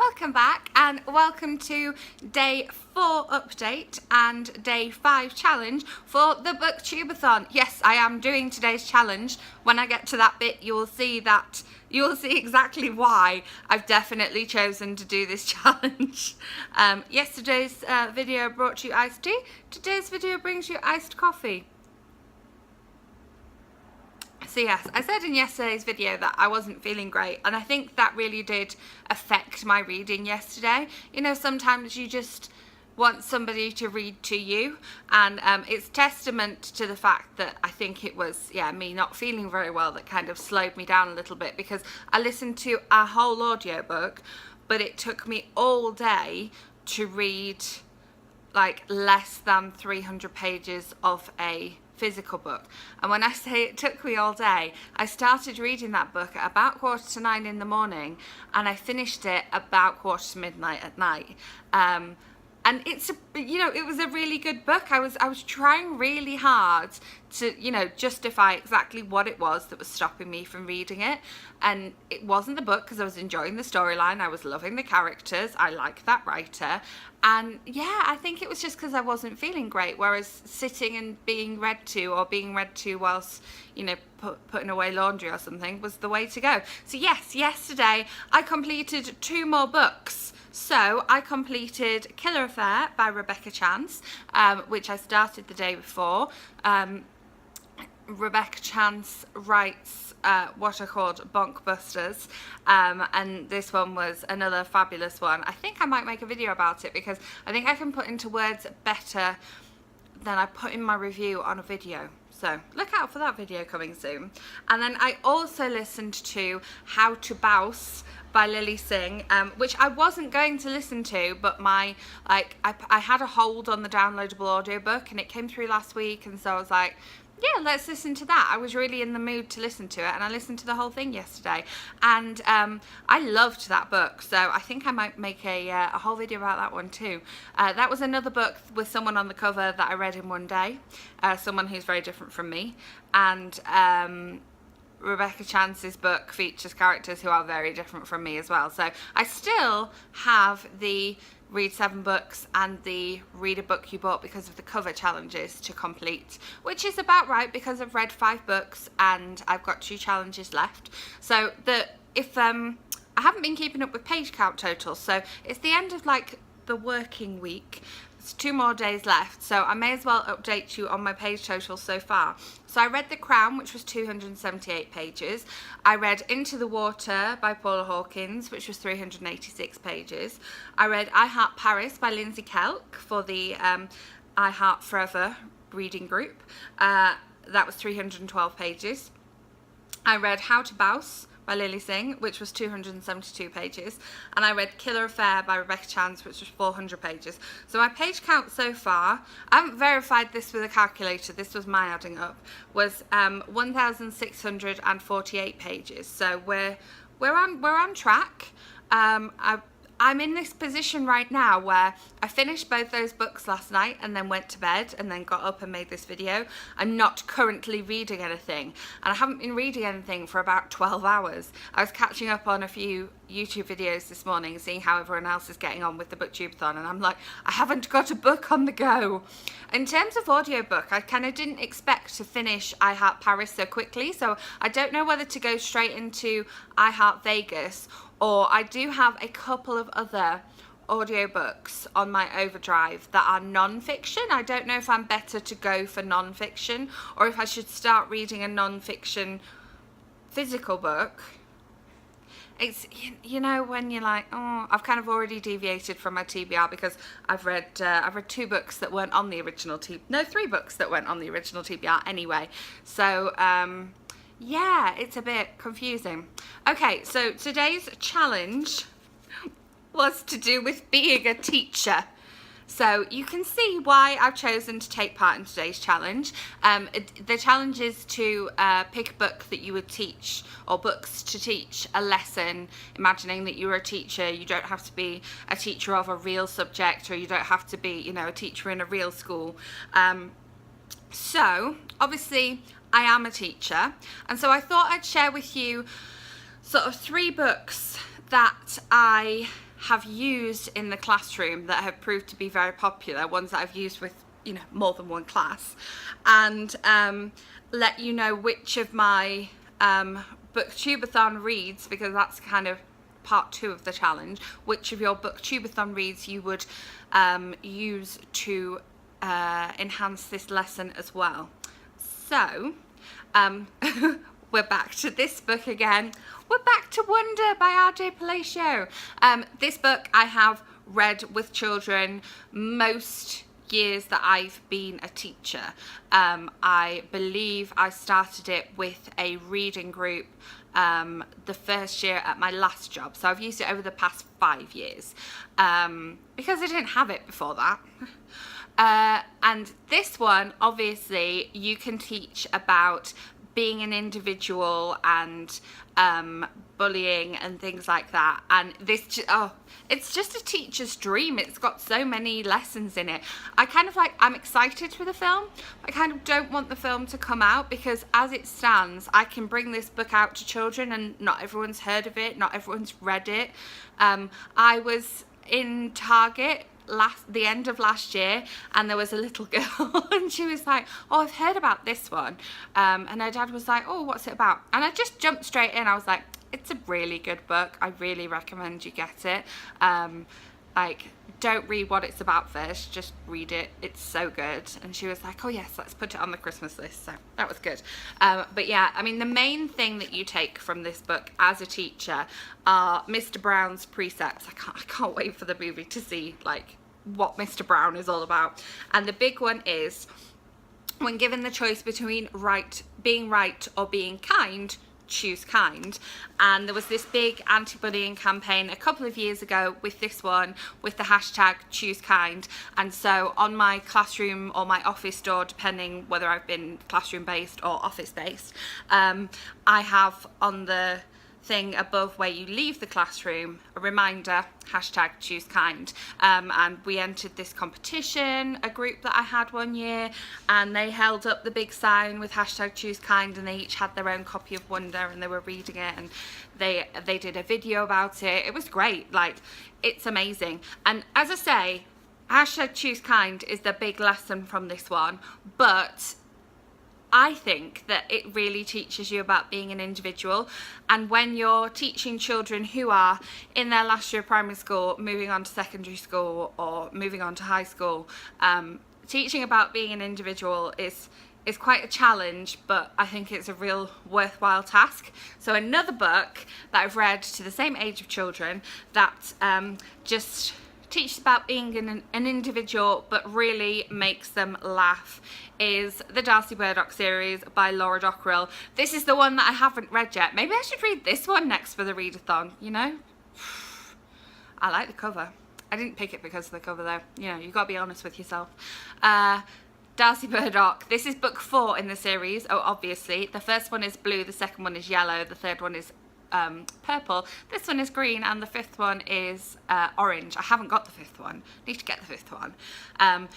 welcome back and welcome to day 4 update and day 5 challenge for the BookTubeAthon. Yes, I am doing today's challenge. When I get to that bit, you'll see exactly why I've definitely chosen to do this challenge. Yesterday's video brought you iced tea. Today's video brings you iced coffee. So yes, I said in yesterday's video that I wasn't feeling great, and I think that really did affect my reading yesterday. You know, sometimes you just want somebody to read to you, and it's testament to the fact that I think it was, me not feeling very well that kind of slowed me down a little bit, because I listened to a whole audiobook, but it took me all day to read like less than 300 pages of a physical book. And when I say it took me all day, I started reading that book at about 8:45 in the morning, and I finished it about 8:45 midnight at night. And it's it was a really good book. I was trying really hard to justify exactly what it was that was stopping me from reading it, and it wasn't the book, because I was enjoying the storyline, I was loving the characters, I like that writer, and I think it was just because I wasn't feeling great, whereas sitting and being read to whilst putting away laundry or something was the way to go. So yes, yesterday I completed 2 more books. So I completed Killer Affair by Rebecca Chance, which I started the day before. Rebecca Chance writes what are called bonkbusters, and this one was another fabulous one. I think I might make a video about it, because I think I can put into words better than I put in my review on a video. So look out for that video coming soon. And then I also listened to How to Bouse by Lily Singh, which I wasn't going to listen to, but I had a hold on the downloadable audiobook, and it came through last week, and so I was like, yeah, let's listen to that. I was really in the mood to listen to it, and I listened to the whole thing yesterday, and I loved that book, so I think I might make a whole video about that one too. That was another book with someone on the cover that I read in one day, someone who's very different from me, and Rebecca Chance's book features characters who are very different from me as well. So I still have the read 7 books and the read a book you bought because of the cover challenges to complete, which is about right, because I've read 5 books and I've got 2 challenges left. So if I haven't been keeping up with page count totals, so it's the end of the working week. There's 2 more days left, so I may as well update you on my page total so far. So I read The Crown, which was 278 pages. I read Into the Water by Paula Hawkins, which was 386 pages. I read I Heart Paris by Lindsay Kelk for the I Heart Forever reading group. That was 312 pages. I read How to Bouse by Lily Singh, which was 272 pages, and I read Killer Affair by Rebecca Chance, which was 400 pages. So my page count so far, I haven't verified this with a calculator, this was my adding up, was 1,648 pages. So we're on track. I'm in this position right now where I finished both those books last night and then went to bed and then got up and made this video. I'm not currently reading anything, and I haven't been reading anything for about 12 hours. I was catching up on a few YouTube videos this morning, seeing how everyone else is getting on with the BookTubeAthon, and I'm like, I haven't got a book on the go. In terms of audiobook, I kind of didn't expect to finish I Heart Paris so quickly, so I don't know whether to go straight into I Heart Vegas, or I do have a couple of other audiobooks on my overdrive that are non-fiction. I don't know if I'm better to go for non-fiction, or if I should start reading a non-fiction physical book. It's, when you're like, oh, I've kind of already deviated from my TBR, because I've read 2 books that weren't on the original 3 books that weren't on the original TBR anyway. So yeah, it's a bit confusing. Okay, so today's challenge was to do with being a teacher. So you can see why I've chosen to take part in today's challenge. The challenge is to pick a book that you would teach, or books to teach a lesson, imagining that you're a teacher. You don't have to be a teacher of a real subject, or you don't have to be, a teacher in a real school. So obviously I am a teacher, and so I thought I'd share with you sort of 3 books that I have used in the classroom that have proved to be very popular, ones that I've used with, you know, more than one class, and let you know which of my BookTubeAthon reads, because that's kind of part 2 of the challenge, which of your BookTubeAthon reads you would use to enhance this lesson as well. So we're back to this book again. We're back to Wonder by R.J. Palacio. This book I have read with children most years that I've been a teacher. I believe I started it with a reading group the first year at my last job, so I've used it over the past 5 years because I didn't have it before that. And this one, obviously, you can teach about being an individual and bullying and things like that, and this it's just a teacher's dream. It's got so many lessons in it. I'm excited for the film. I kind of don't want the film to come out, because as it stands, I can bring this book out to children and not everyone's heard of it, not everyone's read it. I was in Target the end of last year, and there was a little girl and she was like, oh, I've heard about this one, and her dad was like, oh, what's it about? And I just jumped straight in. I was like, it's a really good book, I really recommend you get it. Like, don't read what it's about first, just read it, it's so good. And she was like, oh yes, let's put it on the Christmas list. So that was good. But yeah, I mean, the main thing that you take from this book as a teacher are Mr. Brown's precepts. I can't wait for the movie to see like what Mr. Brown is all about. And the big one is, when given the choice between being right or being kind, choose kind. And there was this big anti-bullying campaign a couple of years ago with this one, with the hashtag choose kind. And so on my classroom or my office door, depending whether I've been classroom based or office based, I have on the thing above where you leave the classroom a reminder, hashtag choose kind. And we entered this competition, a group that I had one year, and they held up the big sign with hashtag choose kind, and they each had their own copy of Wonder, and they were reading it, and they did a video about it. It was great. Like, it's amazing. And as I say, hashtag choose kind is the big lesson from this one, but I think that it really teaches you about being an individual. And when you're teaching children who are in their last year of primary school, moving on to secondary school or moving on to high school, teaching about being an individual is quite a challenge, but I think it's a real worthwhile task. So another book that I've read to the same age of children that just teaches about being an individual but really makes them laugh is the Darcy Burdock series by Laura Dockrill. This is the one that I haven't read yet. Maybe I should read this one next for the readathon, you know? I like the cover. I didn't pick it because of the cover though. You know, you've got to be honest with yourself. Darcy Burdock. This is book 4 in the series. Oh, obviously. The first one is blue, the second one is yellow, the third one is purple, this one is green, and the 5th one is orange. I haven't got the 5th one. Need to get the 5th one.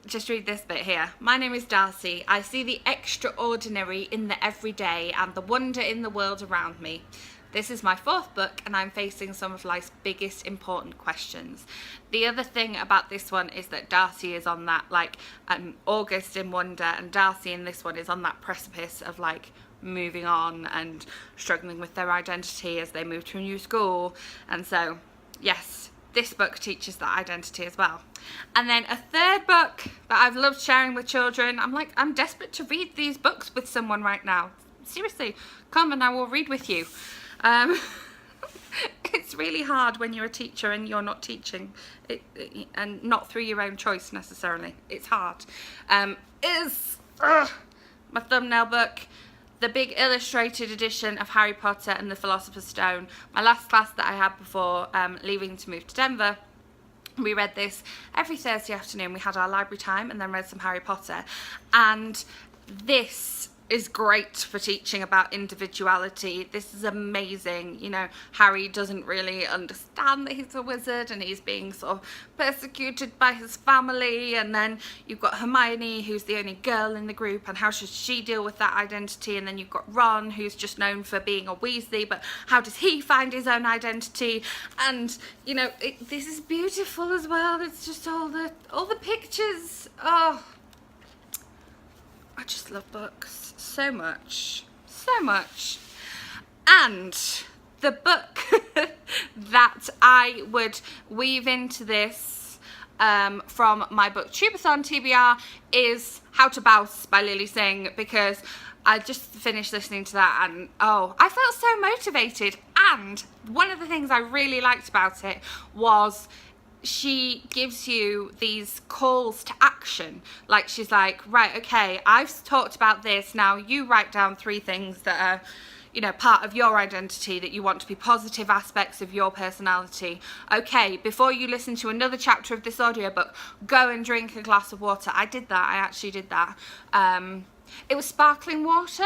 Just read this bit here. My name is Darcy. I see the extraordinary in the everyday and the wonder in the world around me. This is my 4th book, and I'm facing some of life's biggest important questions. The other thing about this one is that Darcy is on that, like, August in Wonder, and Darcy in this one is on that precipice of, like, moving on and struggling with their identity as they move to a new school. And so, yes, this book teaches that identity as well. And then a third book that I've loved sharing with children. I'm desperate to read these books with someone right now. Seriously, come and I will read with you. It's really hard when you're a teacher and you're not teaching and not through your own choice necessarily. It's hard. Is my thumbnail book, the big illustrated edition of Harry Potter and the Philosopher's Stone. My last class that I had before leaving to move to Denver, we read this every Thursday afternoon. We had our library time and then read some Harry Potter. And this is great for teaching about individuality. This is amazing. You know, Harry doesn't really understand that he's a wizard and he's being sort of persecuted by his family, and then you've got Hermione, who's the only girl in the group, and how should she deal with that identity, and then you've got Ron, who's just known for being a Weasley, but how does he find his own identity? And you know, this is beautiful as well. It's just all the pictures. Oh, I just love books so much, so much. And the book that I would weave into this from my BookTubeAthon TBR is How to Bouse by Lily Singh, because I just finished listening to that and oh, I felt so motivated. And one of the things I really liked about it was she gives you these calls to action. Like, she's like, right, okay, I've talked about this, now you write down 3 things that are, you know, part of your identity that you want to be positive aspects of your personality. Okay, before you listen to another chapter of this audiobook, go and drink a glass of water. I did that, I actually did that. It was sparkling water.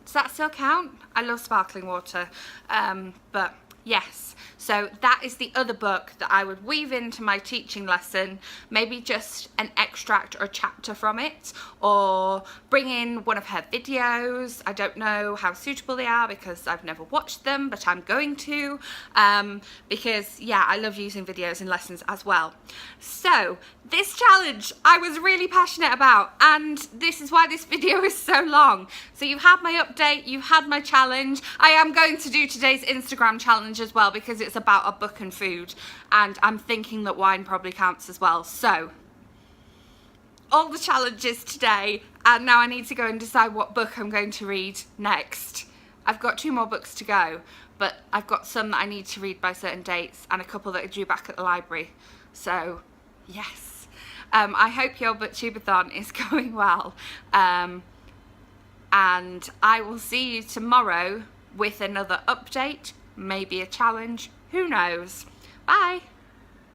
Does that still count? I love sparkling water. But yes, so that is the other book that I would weave into my teaching lesson, maybe just an extract or a chapter from it, or bring in one of her videos. I don't know how suitable they are because I've never watched them, but I'm going to, because yeah, I love using videos in lessons as well. So this challenge I was really passionate about, and this is why this video is so long. So you've had my update, you've had my challenge. I am going to do today's Instagram challenge as well because it's about a book and food, and I'm thinking that wine probably counts as well. So all the challenges today, and now I need to go and decide what book I'm going to read next. I've got 2 more books to go, but I've got some that I need to read by certain dates and a couple that are due back at the library. So yes, I hope your BookTubeAthon is going well, and I will see you tomorrow with another update, maybe a challenge, who knows. Bye.